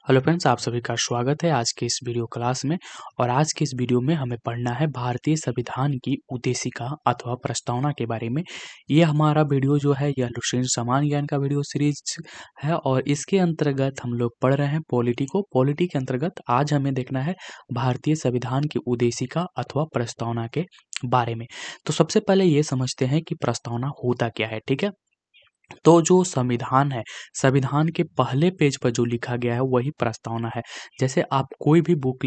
Hello friends, आप सभी का स्वागत है आज के इस वीडियो क्लास में। और आज के इस वीडियो में हमें पढ़ना है भारतीय संविधान की उद्देशिका अथवा प्रस्तावना के बारे में। ये हमारा वीडियो जो है यह लुसेंट समान ज्ञान का वीडियो सीरीज है और इसके अंतर्गत हम लोग पढ़ रहे हैं पॉलिटी के अंतर्गत आज हमें देखना है भारतीय संविधान की उद्देशिका अथवा प्रस्तावना के बारे में। तो सबसे पहले ये समझते हैं कि प्रस्तावना होता क्या है। ठीक है, तो जो संविधान है, संविधान के पहले पेज पर जो लिखा गया है वही प्रस्तावना है। जैसे आप कोई भी बुक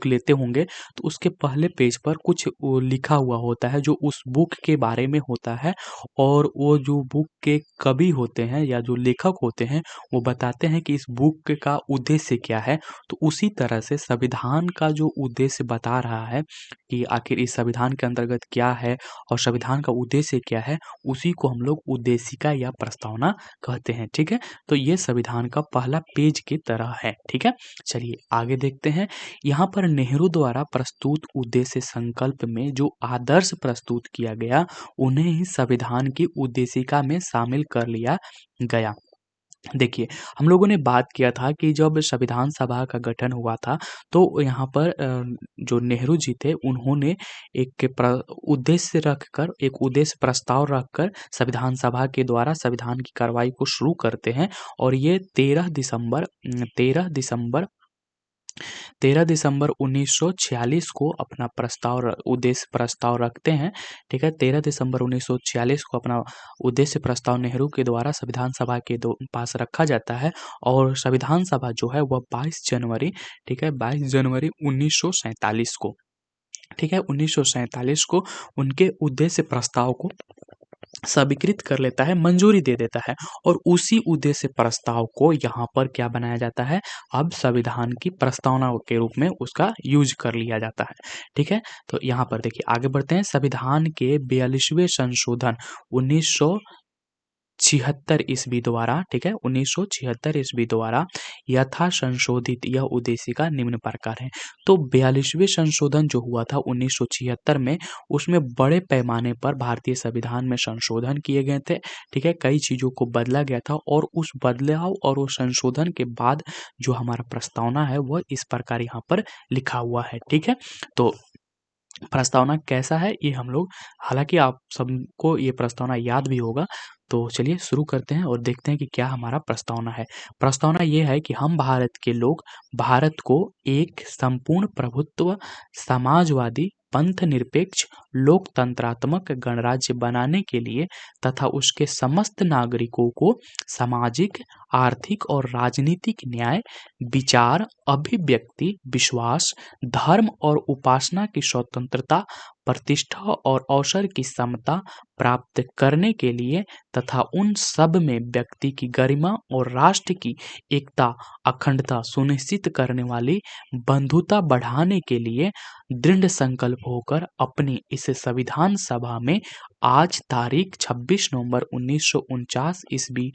लेते होंगे तो उसके पहले पेज पर कुछ वो लिखा हुआ होता है जो उस बुक के बारे में होता है और वो जो बुक के कवि होते हैं या जो लेखक होते हैं वो बताते हैं कि इस बुक का उद्देश्य क्या है। तो उसी तरह से संविधान का जो उद्देश्य बता रहा है कि आखिर इस संविधान के अंतर्गत क्या है और संविधान का उद्देश्य क्या है, उसी को हम लोग उद्देशिका या प्रस्तावना कहते हैं। ठीक है, तो ये संविधान का पहला पेज की तरह है। ठीक है, चलिए आगे देखते हैं। यहाँ पर नेहरू द्वारा प्रस्तुत उद्देश्य संकल्प में जो आदर्श प्रस्तुत किया गया उन्हें ही संविधान की उद्देशिका में शामिल कर लिया गया। देखिए, हम लोगों ने बात किया था कि जब संविधान सभा का गठन हुआ था तो यहाँ पर जो नेहरू जी थे उन्होंने एक उद्देश्य रखकर, एक उद्देश्य प्रस्ताव रखकर संविधान सभा के द्वारा संविधान की कार्रवाई को शुरू करते हैं। और ये 13 दिसंबर 1946 को अपना उद्देश्य प्रस्ताव रखते हैं। ठीक है, 13 दिसंबर 1946 को अपना उद्देश्य प्रस्ताव नेहरू के द्वारा संविधान सभा के पास रखा जाता है और संविधान सभा जो है वह 22 जनवरी, ठीक है, 22 जनवरी 1947 को, ठीक है, 1947 को उनके उद्देश्य प्रस्ताव को स्वीकृत कर लेता है, मंजूरी दे देता है। और उसी उद्देश्य प्रस्ताव को यहाँ पर क्या बनाया जाता है, अब संविधान की प्रस्तावना के रूप में उसका यूज कर लिया जाता है। ठीक है, तो यहाँ पर देखिए आगे बढ़ते हैं। संविधान के 42वें संशोधन 1976 ईस्वी द्वारा, ठीक है, 1976 ईस्वी द्वारा यथा संशोधित यह उद्देशिका निम्न प्रकार है। तो 42वें संशोधन जो हुआ था 1976 में, उसमें बड़े पैमाने पर भारतीय संविधान में संशोधन किए गए थे। ठीक है, कई चीज़ों को बदला गया था और उस बदलाव और उस संशोधन के बाद जो हमारा प्रस्तावना है वह इस प्रकार यहाँ पर लिखा हुआ है। ठीक है, तो प्रस्तावना कैसा है ये हम लोग, हालांकि आप सबको ये प्रस्तावना याद भी होगा। तो चलिए शुरू करते हैं और देखते हैं कि क्या हमारा प्रस्तावना है। प्रस्तावना ये है कि हम भारत के लोग भारत को एक संपूर्ण प्रभुत्व समाजवादी पंथ निरपेक्ष लोकतंत्रात्मक गणराज्य बनाने के लिए तथा उसके समस्त नागरिकों को सामाजिक, आर्थिक और राजनीतिक न्याय, विचार, अभिव्यक्ति, विश्वास, धर्म और उपासना की स्वतंत्रता, प्रतिष्ठा और अवसर की समता प्राप्त करने के लिए तथा उन सब में व्यक्ति की गरिमा और राष्ट्र की एकता अखंडता सुनिश्चित करने वाली बंधुता बढ़ाने के लिए दृढ़ संकल्प होकर अपनी इस संविधान सभा में आज तारीख 26 नवंबर 1949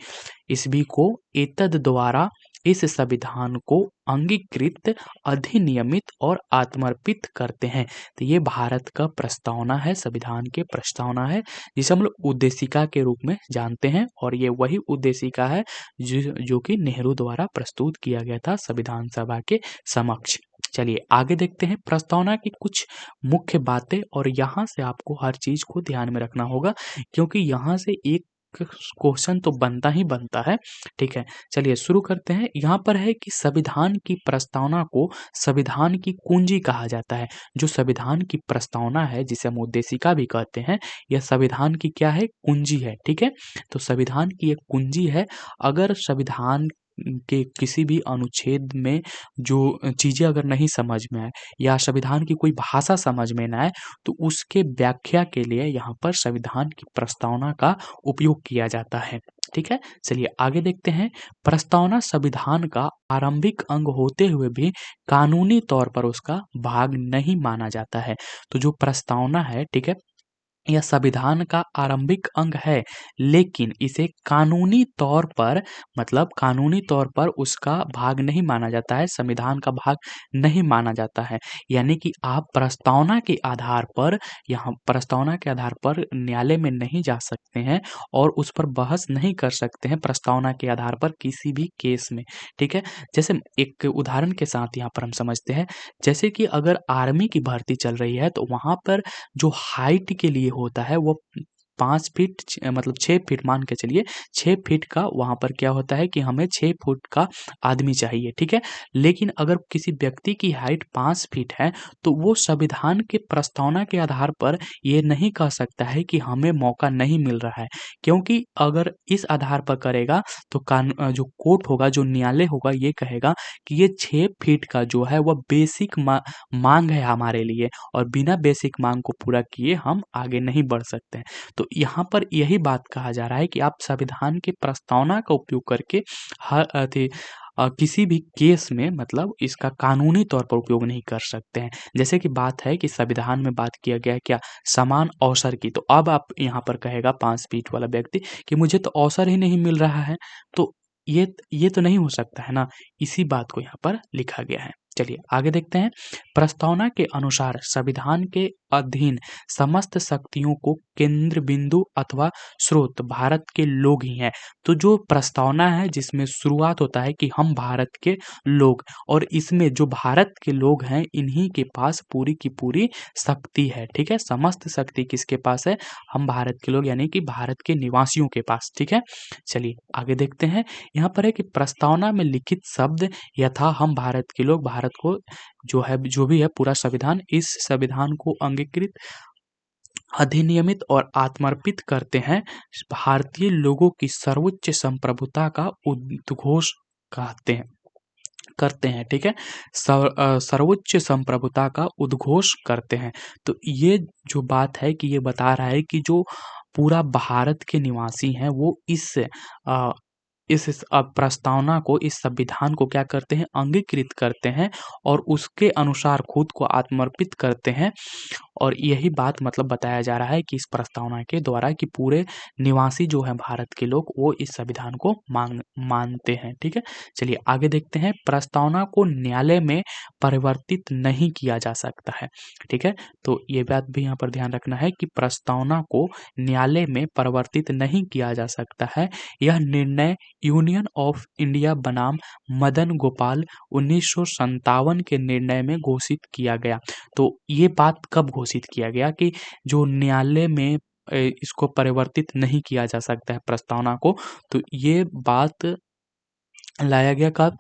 ईस्वी को एतद द्वारा इस संविधान को अंगीकृत, अधिनियमित और आत्मर्पित करते हैं। तो ये भारत का प्रस्तावना है, संविधान के प्रस्तावना है, जिसे हम लोग उद्देशिका के रूप में जानते हैं। और ये वही उद्देशिका है जो कि नेहरू द्वारा प्रस्तुत किया गया था संविधान सभा के समक्ष। चलिए आगे देखते हैं प्रस्तावना की कुछ मुख्य बातें। और यहाँ से आपको हर चीज को ध्यान में रखना होगा क्योंकि यहाँ से एक क्वेश्चन तो बनता ही बनता है। ठीक है, चलिए शुरू करते हैं। यहाँ पर है कि संविधान की प्रस्तावना को संविधान की कुंजी कहा जाता है। जो संविधान की प्रस्तावना है जिसे हम उद्देशिका भी कहते हैं, यह संविधान की क्या है, कुंजी है। ठीक है, तो संविधान की एक कुंजी है। अगर संविधान के किसी भी अनुच्छेद में जो चीजें अगर नहीं समझ में आए या संविधान की कोई भाषा समझ में ना आए तो उसके व्याख्या के लिए यहाँ पर संविधान की प्रस्तावना का उपयोग किया जाता है। ठीक है, चलिए आगे देखते हैं। प्रस्तावना संविधान का आरंभिक अंग होते हुए भी कानूनी तौर पर उसका भाग नहीं माना जाता है। तो जो प्रस्तावना है, ठीक है, यह संविधान का आरंभिक अंग है, लेकिन इसे कानूनी तौर पर मतलब कानूनी तौर पर उसका भाग नहीं माना जाता है, संविधान का भाग नहीं माना जाता है। यानी कि आप प्रस्तावना के आधार पर यहाँ प्रस्तावना के आधार पर न्यायालय में नहीं जा सकते हैं और उस पर बहस नहीं कर सकते हैं प्रस्तावना के आधार पर किसी भी केस में, ठीक है? जैसे एक उदाहरण के साथ यहाँ पर हम समझते हैं, जैसे कि अगर आर्मी की भर्ती चल रही है, तो वहाँ पर जो हाइट के लिए होता है वो 5 फीट मतलब 6 फीट मान के चलिए 6 फीट का वहाँ पर क्या होता है कि हमें 6 फुट का आदमी चाहिए, ठीक है? लेकिन अगर किसी व्यक्ति की हाइट 5 फीट है, तो वो संविधान के प्रस्तावना के आधार पर ये नहीं कह सकता है कि हमें मौका नहीं मिल रहा है। क्योंकि अगर इस आधार पर करेगा तो जो कोर्ट होगा, जो न्यायालय होगा ये कहेगा कि ये 6 फीट का जो है वह बेसिक माँग है हमारे लिए और बिना बेसिक माँग को पूरा किए हम आगे नहीं बढ़ सकते हैं। तो यहाँ पर यही बात कहा जा रहा है कि आप संविधान की प्रस्तावना का उपयोग करके किसी भी केस में मतलब इसका कानूनी तौर पर उपयोग नहीं कर सकते हैं। जैसे कि बात है कि संविधान में बात किया गया है क्या समान अवसर की, तो अब आप यहाँ पर कहेगा 5 फीट वाला व्यक्ति कि मुझे तो अवसर ही नहीं मिल रहा है। तो ये तो नहीं हो सकता है ना, इसी बात को यहाँ पर लिखा गया है। चलिए आगे देखते हैं। प्रस्तावना के अनुसार संविधान के अधीन समस्त शक्तियों को केंद्र बिंदु अथवा स्रोत भारत के लोग ही हैं। तो जो प्रस्तावना है जिसमें शुरुआत होता है कि हम भारत के लोग, और इसमें जो भारत के लोग हैं इन्हीं के पास पूरी की पूरी शक्ति है, ठीक है? समस्त शक्ति किसके पास है? हम भारत के लोग यानी कि भारत के निवासियों के पास, ठीक है? चलिए आगे देखते हैं। यहाँ पर है कि प्रस्तावना में लिखित शब्द यथा हम भारत के लोग भारत को जो है जो भी है पूरा संविधान, इस संविधान को अंगीकृत अधिनियमित और आत्मर्पित करते हैं। भारतीय लोगों की सर्वोच्च संप्रभुता का उद्घोष कहते हैं करते हैं, ठीक है? सर्वोच्च संप्रभुता का उद्घोष करते हैं। तो ये जो बात है कि ये बता रहा है कि जो पूरा भारत के निवासी हैं वो अ, प्रस्तावना को, इस संविधान को क्या करते हैं? अंगीकृत करते हैं और उसके अनुसार खुद को आत्मर्पित करते हैं। और यही बात मतलब बताया जा रहा है कि इस प्रस्तावना के द्वारा कि पूरे निवासी जो हैं भारत के लोग वो इस संविधान को मानते हैं, ठीक है? चलिए आगे देखते हैं। प्रस्तावना को न्यायालय में परिवर्तित नहीं किया जा सकता है, ठीक है? तो ये बात भी यहाँ पर ध्यान रखना है कि प्रस्तावना को न्यायालय में परिवर्तित नहीं किया जा सकता है। यह निर्णय यूनियन ऑफ इंडिया बनाम मदन गोपाल 1957 के निर्णय में घोषित किया गया। तो ये बात कब घोषित किया गया कि जो न्यायालय में इसको परिवर्तित नहीं किया जा सकता है प्रस्तावना को, तो ये बात लाया गया कब?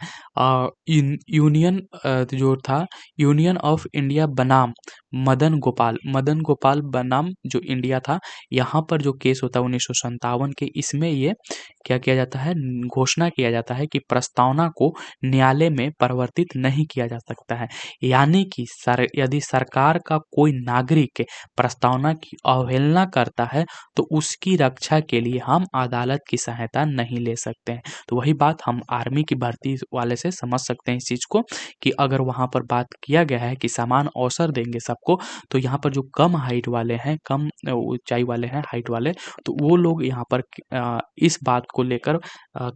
जो था यूनियन ऑफ इंडिया बनाम मदन गोपाल बनाम जो इंडिया था, यहाँ पर जो केस होता है 1957 के, इसमें ये क्या किया जाता है? घोषणा किया जाता है कि प्रस्तावना को न्यायालय में परिवर्तित नहीं किया जा सकता है। यानी कि यदि सरकार का कोई नागरिक प्रस्तावना की अवहेलना करता है, तो उसकी रक्षा के लिए हम अदालत की सहायता नहीं ले सकते हैं। तो वही बात हम आर्मी की भर्ती वाले से समझ सकते हैं इस चीज़ को कि अगर वहाँ पर बात किया गया है कि समान अवसर देंगे सबको, तो यहाँ पर जो कम हाइट वाले हैं, कम ऊँचाई वाले हैं, हाइट वाले, तो वो लोग यहाँ पर इस बात को लेकर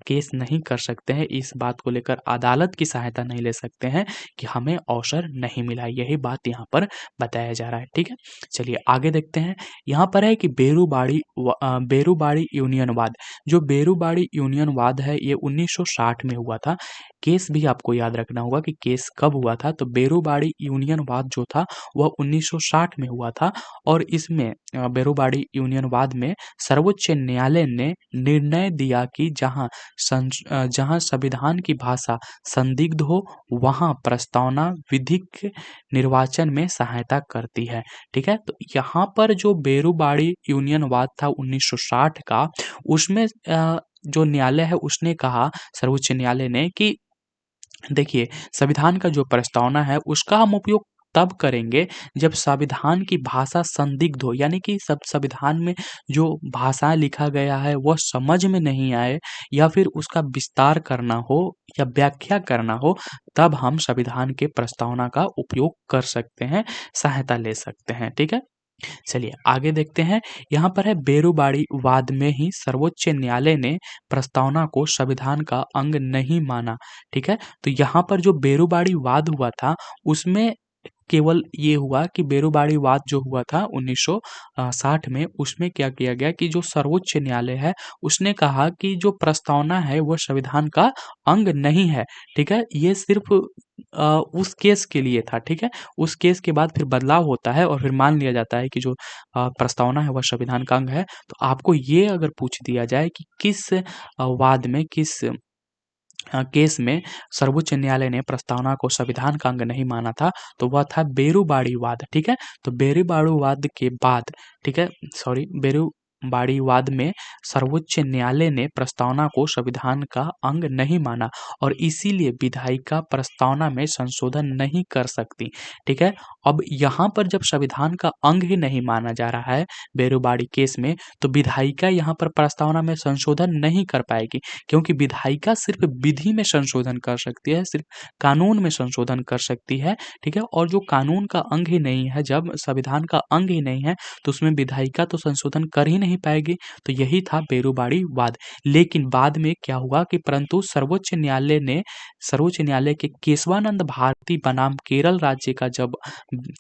केस नहीं कर सकते हैं, इस बात को लेकर अदालत की सहायता नहीं ले सकते हैं कि हमें अवसर नहीं मिला। यही बात यहाँ पर बताया जा रहा है, ठीक है? चलिए आगे देखते हैं। यहाँ पर है कि बेरूबाड़ी यूनियनवाद। जो बेरूबाड़ी यूनियनवाद है ये 1960 में हुआ था। केस भी आपको याद रखना होगा कि केस कब हुआ था, तो बेरूबाड़ी यूनियनवाद जो था वह 1960 में हुआ था और इसमें बेरूबाड़ी यूनियनवाद में सर्वोच्च न्यायालय ने निर्णय दिया कि जहाँ संविधान की भाषा संदिग्ध हो वहाँ प्रस्तावना विधिक निर्वाचन में सहायता करती है, ठीक है? तो यहाँ पर जो बेरूबाड़ी यूनियनवाद था 1960 का, उसमें जो न्यायालय है उसने कहा, सर्वोच्च न्यायालय ने, कि देखिए संविधान का जो प्रस्तावना है उसका हम उपयोग तब करेंगे जब संविधान की भाषा संदिग्ध हो, यानी कि सब संविधान में जो भाषा लिखा गया है वह समझ में नहीं आए या फिर उसका विस्तार करना हो या व्याख्या करना हो, तब हम संविधान के प्रस्तावना का उपयोग कर सकते हैं, सहायता ले सकते हैं, ठीक है? चलिए आगे देखते हैं। यहाँ पर है बेरुबाड़ी वाद में ही सर्वोच्च न्यायालय ने प्रस्तावना को संविधान का अंग नहीं माना। ठीक है, तो यहाँ पर जो बेरुबाड़ी वाद हुआ था उसमें केवल ये हुआ कि बेरुबाड़ी वाद जो हुआ था 1960 में, उसमें क्या किया गया कि जो सर्वोच्च न्यायालय है उसने कहा कि जो प्रस्तावना है वह संविधान का अंग नहीं है। ठीक है, ये सिर्फ उस केस के लिए था। ठीक है, उस केस के बाद फिर बदलाव होता है और फिर मान लिया जाता है कि जो प्रस्तावना है वह संविधान का अंग है। तो आपको ये अगर पूछ दिया जाए कि किस वाद में, किस केस में सर्वोच्च न्यायालय ने प्रस्तावना को संविधान का अंग नहीं माना था, तो वह था बेरुबाड़ी वाद। ठीक है, तो बेरुबाड़ी वाद के बाद, ठीक है, सॉरी, बेरुबाड़ी वाद में सर्वोच्च न्यायालय ने प्रस्तावना को संविधान का अंग नहीं माना और इसीलिए विधायिका प्रस्तावना में संशोधन नहीं कर सकती। ठीक है, अब यहाँ पर जब संविधान का अंग ही नहीं माना जा रहा है बेरुबाड़ी केस में, तो विधायिका यहाँ पर प्रस्तावना में संशोधन नहीं कर पाएगी, क्योंकि विधायिका सिर्फ विधि में संशोधन कर सकती है, सिर्फ कानून में संशोधन कर सकती है। ठीक है, और जो कानून का अंग ही नहीं है, जब संविधान का अंग ही नहीं है, तो उसमें विधायिका तो संशोधन कर ही नहीं पाएगी। तो यही था बेरुबाड़ी वाद। लेकिन बाद में क्या हुआ कि परंतु सर्वोच्च न्यायालय के केशवानंद भारती बनाम केरल राज्य का जब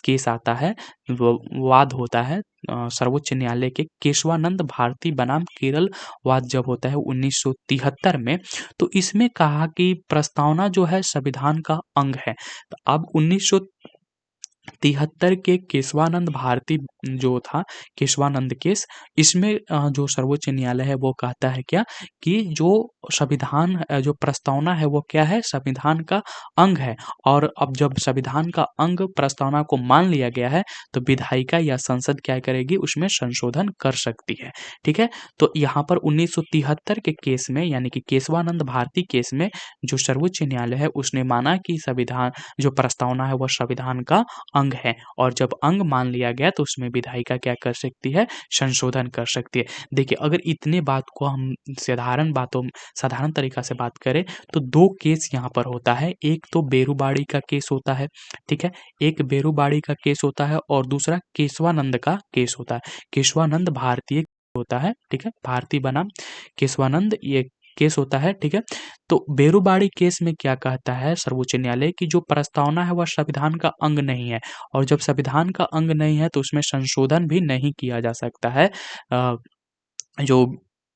केस आता है, वाद होता है, सर्वोच्च न्यायालय के केशवानंद भारती बनाम केरल वाद जब होता है 1973 में, तो इसमें कहा कि प्रस्तावना जो है संविधान का अंग है। तो अब 1973 के केशवानंद भारती जो था, केशवानंद केस, इसमें जो सर्वोच्च न्यायालय है वो कहता है क्या कि जो जो प्रस्तावना है वो क्या है, संविधान का अंग है। और अब जब संविधान का अंग प्रस्तावना को मान लिया गया है, तो विधायिका या संसद क्या करेगी, उसमें संशोधन कर सकती है। ठीक है, तो यहाँ पर 1973 के केस में, यानी कि केशवानंद भारती केस में, जो सर्वोच्च न्यायालय है उसने माना कि संविधान, जो प्रस्तावना है वह संविधान का अंग है, और जब अंग मान लिया गया तो उसमें विधायिका क्या कर सकती है, संशोधन कर सकती है। देखिए, अगर इतने बात को हम साधारण तरीका से बात करें, तो दो केस यहाँ पर होता है। एक तो बेरुबाड़ी का केस होता है। ठीक है, एक बेरुबाड़ी का केस होता है और दूसरा केशवानंद का केस होता है। केशवानंद भारतीय होता है। ठीक है, भारती बनाम केशवानंद ये केस होता है। ठीक है, तो बेरुबाड़ी केस में क्या कहता है सर्वोच्च न्यायालय की जो प्रस्तावना है वह संविधान का अंग नहीं है, और जब संविधान का अंग नहीं है तो उसमें संशोधन भी नहीं किया जा सकता है जो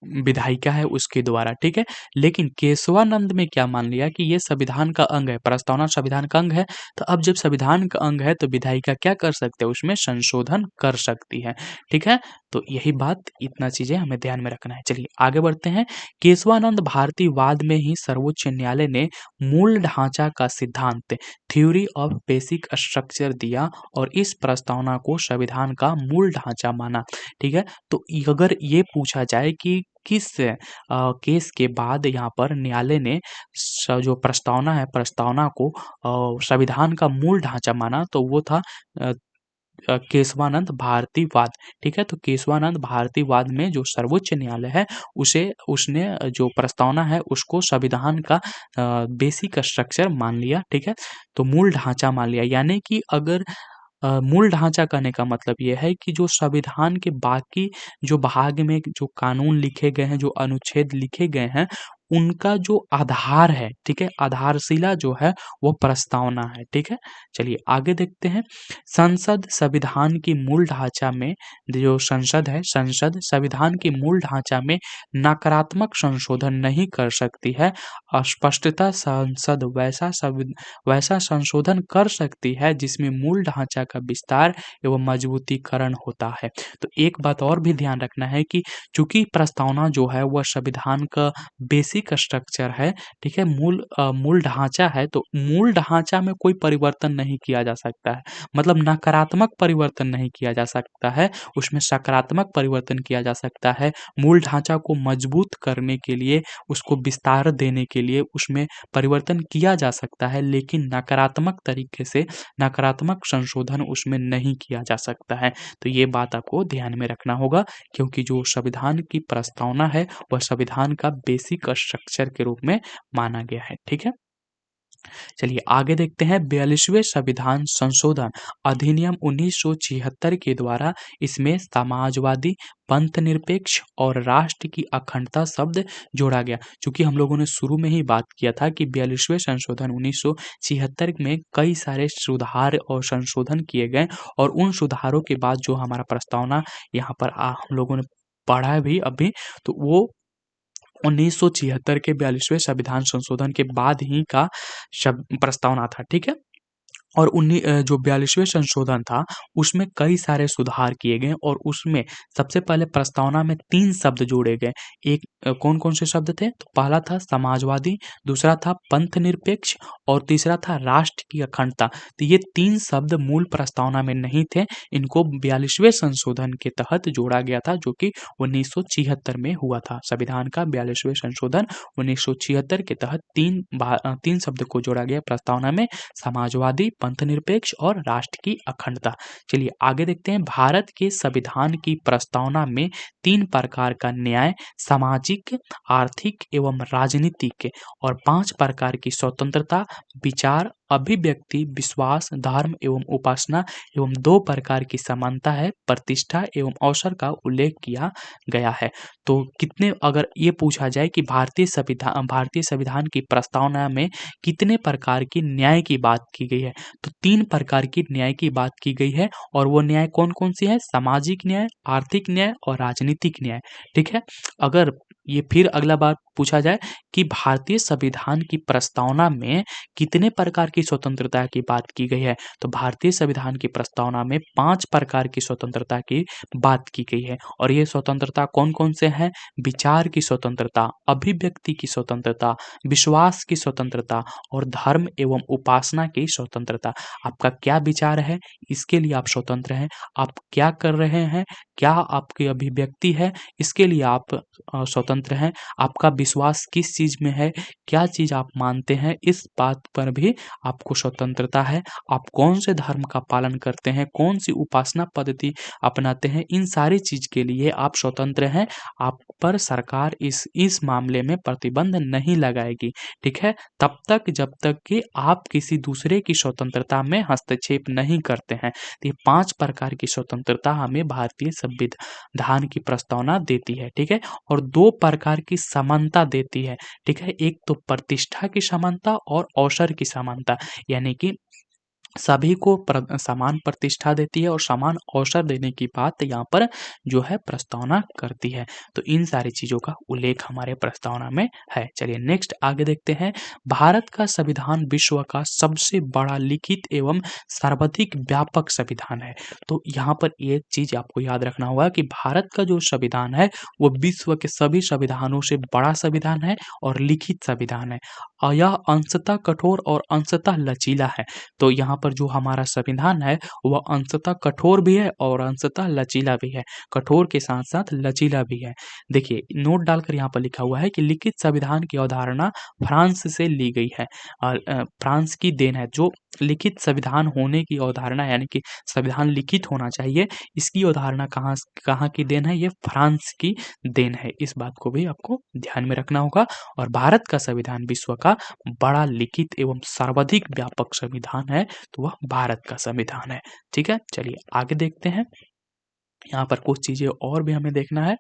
विधायिका है उसके द्वारा। ठीक है, लेकिन केशवानंद में क्या मान लिया कि ये संविधान का अंग है, प्रस्तावना संविधान का अंग है, तो अब जब संविधान का अंग है तो विधायिका क्या कर सकते हैं, उसमें संशोधन कर सकती है। ठीक है, तो यही बात, इतना चीजें हमें ध्यान में रखना है। चलिए आगे बढ़ते हैं। केशवानंद भारती वाद में ही सर्वोच्च न्यायालय ने मूल ढांचा का सिद्धांत, थ्योरी ऑफ बेसिक स्ट्रक्चर दिया और इस प्रस्तावना को संविधान का मूल ढांचा माना। ठीक है, तो अगर ये पूछा जाए कि किस केस के बाद यहाँ पर न्यायालय ने जो प्रस्तावना है, प्रस्तावना को संविधान का मूल ढांचा माना, तो वो था अ, केशवानंद भारती वाद। ठीक है, तो केशवानंद भारती वाद में जो सर्वोच्च न्यायालय है उसने जो प्रस्तावना है उसको संविधान का बेसिक स्ट्रक्चर मान लिया। ठीक है, तो मूल ढांचा मान लिया, यानी कि अगर मूल ढांचा कहने का मतलब ये है कि जो संविधान के बाकी जो भाग में जो कानून लिखे गए हैं, जो अनुच्छेद लिखे गए हैं, उनका जो आधार है, ठीक है, आधारशिला जो है वो प्रस्तावना है। ठीक है, चलिए आगे देखते हैं। संसद संविधान की मूल ढांचा में, जो संसद है, संसद संविधान की मूल ढांचा में नकारात्मक संशोधन नहीं कर सकती है। स्पष्टता संसद वैसा संशोधन कर सकती है जिसमें मूल ढांचा का विस्तार एवं मजबूतीकरण होता है। तो एक बात और भी ध्यान रखना है कि चूंकि प्रस्तावना जो है वह संविधान का बेसिक स्ट्रक्चर है, ठीक है, मूल ढांचा है, तो मूल ढांचा में कोई परिवर्तन नहीं किया जा सकता है, मतलब नकारात्मक परिवर्तन नहीं किया जा सकता है, उसमें सकारात्मक परिवर्तन किया जा सकता है। मूल ढांचा को मजबूत करने के लिए, उसको विस्तार देने के लिए उसमें परिवर्तन किया जा सकता है, लेकिन नकारात्मक तरीके से नकारात्मक संशोधन उसमें नहीं किया जा सकता है। तो ये बात आपको ध्यान में रखना होगा, क्योंकि जो संविधान की प्रस्तावना है वह संविधान का बेसिक स्ट्रक्चर के रूप में माना गया है। ठीक है, चलिए आगे देखते हैं 42वें संविधान संशोधन अधिनियम 1976 के द्वारा इसमें समाजवादी, पंथ निरपेक्ष और राष्ट्र की अखंडता शब्द जोड़ा गया। चूंकि हम लोगों ने शुरू में ही बात किया था कि 42वें संशोधन 1976 में कई सारे सुधार और संशोधन किए गए और उन सुधारों के बाद जो हमारा प्रस्तावना यहाँ पर हम लोगों ने पढ़ा भी अभी, तो वो 1976 के 42वें संविधान संशोधन के बाद ही का प्रस्तावना था, ठीक है? और जो 42वें संशोधन था, उसमें कई सारे सुधार किए गए और उसमें सबसे पहले प्रस्तावना में 3 शब्द जोड़े गए। एक कौन-कौन से शब्द थे? तो पहला था समाजवादी, दूसरा था पंथ निरपेक्ष और तीसरा था राष्ट्र की अखंडता। तो ये 3 शब्द मूल प्रस्तावना में नहीं थे, इनको 42वें संशोधन के तहत जोड़ा गया था, जो कि 1976 में हुआ था। संविधान का 42वें संशोधन 1976 के तहत 3 शब्द को जोड़ा गया प्रस्तावना में, समाजवादी, पंथनिरपेक्ष और राष्ट्र की अखंडता। चलिए आगे देखते हैं। भारत के संविधान की प्रस्तावना में 3 प्रकार का न्याय, सामाजिक, आर्थिक एवं राजनीतिक और 5 प्रकार की स्वतंत्रता, विचार, अभिव्यक्ति, विश्वास, धर्म एवं उपासना एवं 2 प्रकार की समानता है, प्रतिष्ठा एवं अवसर का उल्लेख किया गया है। तो कितने, अगर ये पूछा जाए कि भारतीय संविधान की प्रस्तावना में कितने प्रकार की न्याय की बात की गई है, तो 3 प्रकार की न्याय की बात की गई है और वो न्याय कौन-कौन सी है? सामाजिक न्याय, आर्थिक न्याय और राजनीतिक न्याय, ठीक है? अगर ये फिर अगला बात पूछा जाए कि भारतीय संविधान की प्रस्तावना में कितने प्रकार की स्वतंत्रता की बात की गई है, तो भारतीय संविधान की प्रस्तावना में 5 प्रकार की स्वतंत्रता की बात की गई है और ये स्वतंत्रता कौन-कौन से हैं? विचार की स्वतंत्रता, अभिव्यक्ति की स्वतंत्रता, विश्वास की स्वतंत्रता और धर्म एवं उपासना की स्वतंत्रता। आपका क्या विचार है? इसके लिए आप स्वतंत्र हैं। आप क्या कर रहे हैं? क्या आपकी अभिव्यक्ति है? इसके लिए आप स्वतंत्र हैं। आपका विश्वास किस चीज़ में है? क्या चीज़ आप मानते हैं? इस बात पर भी आपको स्वतंत्रता है। आप कौन से धर्म का पालन करते हैं? कौन सी उपासना पद्धति अपनाते हैं? इन सारी चीज़ के लिए आप स्वतंत्र हैं। आप पर सरकार इस मामले में प्रतिबंध नहीं लगाएगी, ठीक है? तब तक जब तक कि आप किसी दूसरे की स्वतंत्रता में हस्तक्षेप नहीं करते हैं। तो ये 5 प्रकार की स्वतंत्रता हमें भारतीय संविधान की प्रस्तावना देती है, ठीक है? और 2 प्रकार की समानता देती है, ठीक है? एक तो प्रतिष्ठा की समानता और अवसर की समानता, यानी कि सभी को समान प्रतिष्ठा देती है और समान अवसर देने की बात यहाँ पर जो है प्रस्तावना करती है। तो इन सारी चीज़ों का उल्लेख हमारे प्रस्तावना में है। चलिए नेक्स्ट आगे देखते हैं। भारत का संविधान विश्व का सबसे बड़ा लिखित एवं सर्वाधिक व्यापक संविधान है। तो यहाँ पर एक चीज़ आपको याद रखना होगा कि भारत का जो संविधान है वो विश्व के सभी संविधानों से बड़ा संविधान है और लिखित संविधान है और यह अंशतः कठोर और अंशतः लचीला है। तो यहाँ पर जो हमारा संविधान है वह अंशतः कठोर भी है और अंशतः लचीला भी है। कठोर के साथ-साथ लचीला भी है। देखिए नोट डालकर यहाँ पर लिखा हुआ है कि लिखित संविधान की अवधारणा फ्रांस से ली गई है। फ्रांस की देन है। जो लिखित संविधान होने की अवधारणा, यानी कि संविधान लिखित होना चाहिए, इसकी अवधारणा कहाँ की देन है? ये फ्रांस की देन है। इस बात को भी आपको ध्यान में रखना होगा। और भारत का संविधान विश्व का बड़ा लिखित एवं सर्वाधिक व्यापक संविधान है, तो वह भारत का संविधान है। ठीक है, चलिए आगे देखते हैं। यहाँ पर कुछ चीजें और भी हमें देखना है।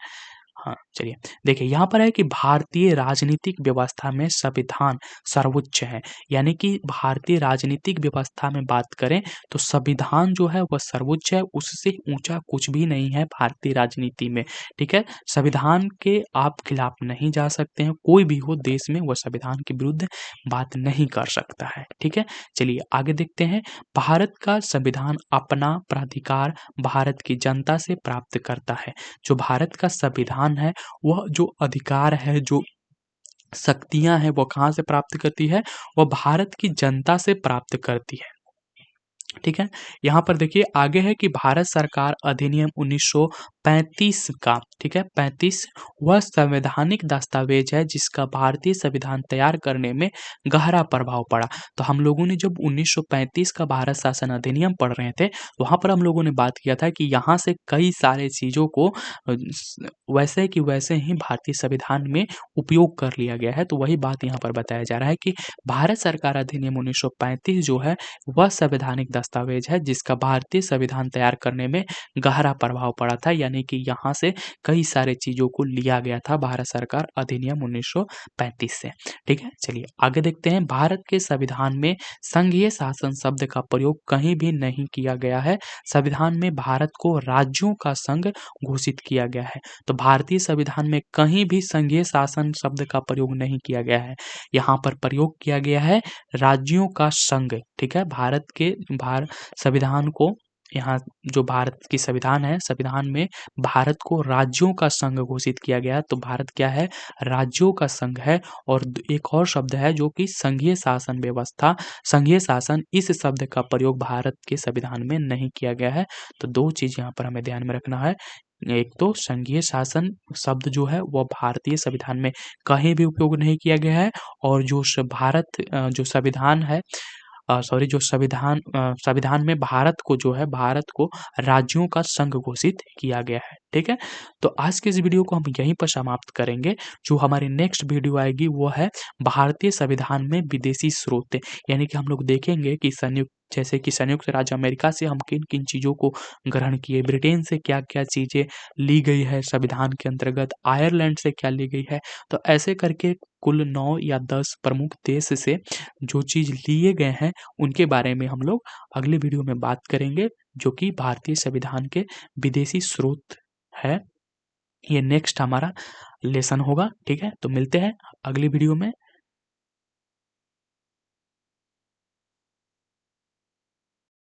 हाँ, चलिए देखिए यहाँ पर है कि भारतीय राजनीतिक व्यवस्था में संविधान सर्वोच्च है, यानी कि भारतीय राजनीतिक व्यवस्था में बात करें तो संविधान जो है वह सर्वोच्च है, उससे ऊंचा कुछ भी नहीं है भारतीय राजनीति में। ठीक है, संविधान के आप खिलाफ नहीं जा सकते हैं, कोई भी हो देश में वह संविधान के विरुद्ध बात नहीं कर सकता है। ठीक है, चलिए आगे देखते हैं। भारत का संविधान अपना प्राधिकार भारत की जनता से प्राप्त करता है। जो भारत का संविधान है वह जो अधिकार है, जो शक्तियां हैं, वो कहाँ से प्राप्त करती है? वह भारत की जनता से प्राप्त करती है। ठीक है। यहाँ पर देखिए आगे है कि भारत सरकार अधिनियम 1935 का, ठीक है, 35 वह संवैधानिक दस्तावेज है जिसका भारतीय संविधान तैयार करने में गहरा प्रभाव पड़ा। तो हम लोगों ने जब 1935 का भारत शासन अधिनियम पढ़ रहे थे, वहाँ पर हम लोगों ने बात किया था कि यहाँ से कई सारे चीज़ों को वैसे कि वैसे ही भारतीय संविधान में उपयोग कर लिया गया है। तो वही बात यहाँ पर बताया जा रहा है कि भारत सरकार अधिनियम 1935 जो है वह संवैधानिक दस्तावेज है जिसका भारतीय संविधान तैयार करने में गहरा प्रभाव पड़ा था, यानी कि यहाँ से कई सारे चीज़ों को लिया गया था भारत सरकार अधिनियम 1935 से। ठीक है, चलिए आगे देखते हैं। भारत के संविधान में संघीय शासन शब्द का प्रयोग कहीं भी नहीं किया गया है। संविधान में भारत को राज्यों का संघ घोषित किया गया है। तो भारतीय संविधान में कहीं भी संघीय शासन शब्द का प्रयोग नहीं किया गया है। यहाँ पर प्रयोग किया गया है राज्यों का संघ। ठीक है, भारत के संविधान को, यहाँ जो भारत की संविधान है, संविधान में भारत को राज्यों का संघ घोषित किया गया। तो भारत क्या है, राज्यों का संघ है। और एक और शब्द है जो कि संघीय शासन व्यवस्था, संघीय शासन, इस शब्द का प्रयोग भारत के संविधान में नहीं किया गया है। तो दो चीज यहाँ पर हमें ध्यान में रखना है। एक तो संघीय शासन शब्द जो है वह भारतीय संविधान में कहीं भी उपयोग नहीं किया गया है। और जो जो संविधान है, सॉरी, जो संविधान में भारत को जो है, भारत को राज्यों का संघ घोषित किया गया है। ठीक है, तो आज के इस वीडियो को हम यहीं पर समाप्त करेंगे। जो हमारी नेक्स्ट वीडियो आएगी वो है भारतीय संविधान में विदेशी स्रोत, यानी कि हम लोग देखेंगे कि संयुक्त राज्य अमेरिका से हम किन किन चीज़ों को ग्रहण किए, ब्रिटेन से क्या क्या चीज़ें ली गई है संविधान के अंतर्गत, आयरलैंड से क्या ली गई है। तो ऐसे करके कुल 9 या 10 प्रमुख देश से जो चीज़ लिए गए हैं उनके बारे में हम लोग अगली वीडियो में बात करेंगे, जो कि भारतीय संविधान के विदेशी स्रोत है। ये नेक्स्ट हमारा लेसन होगा। ठीक है, तो मिलते हैं अगली वीडियो में।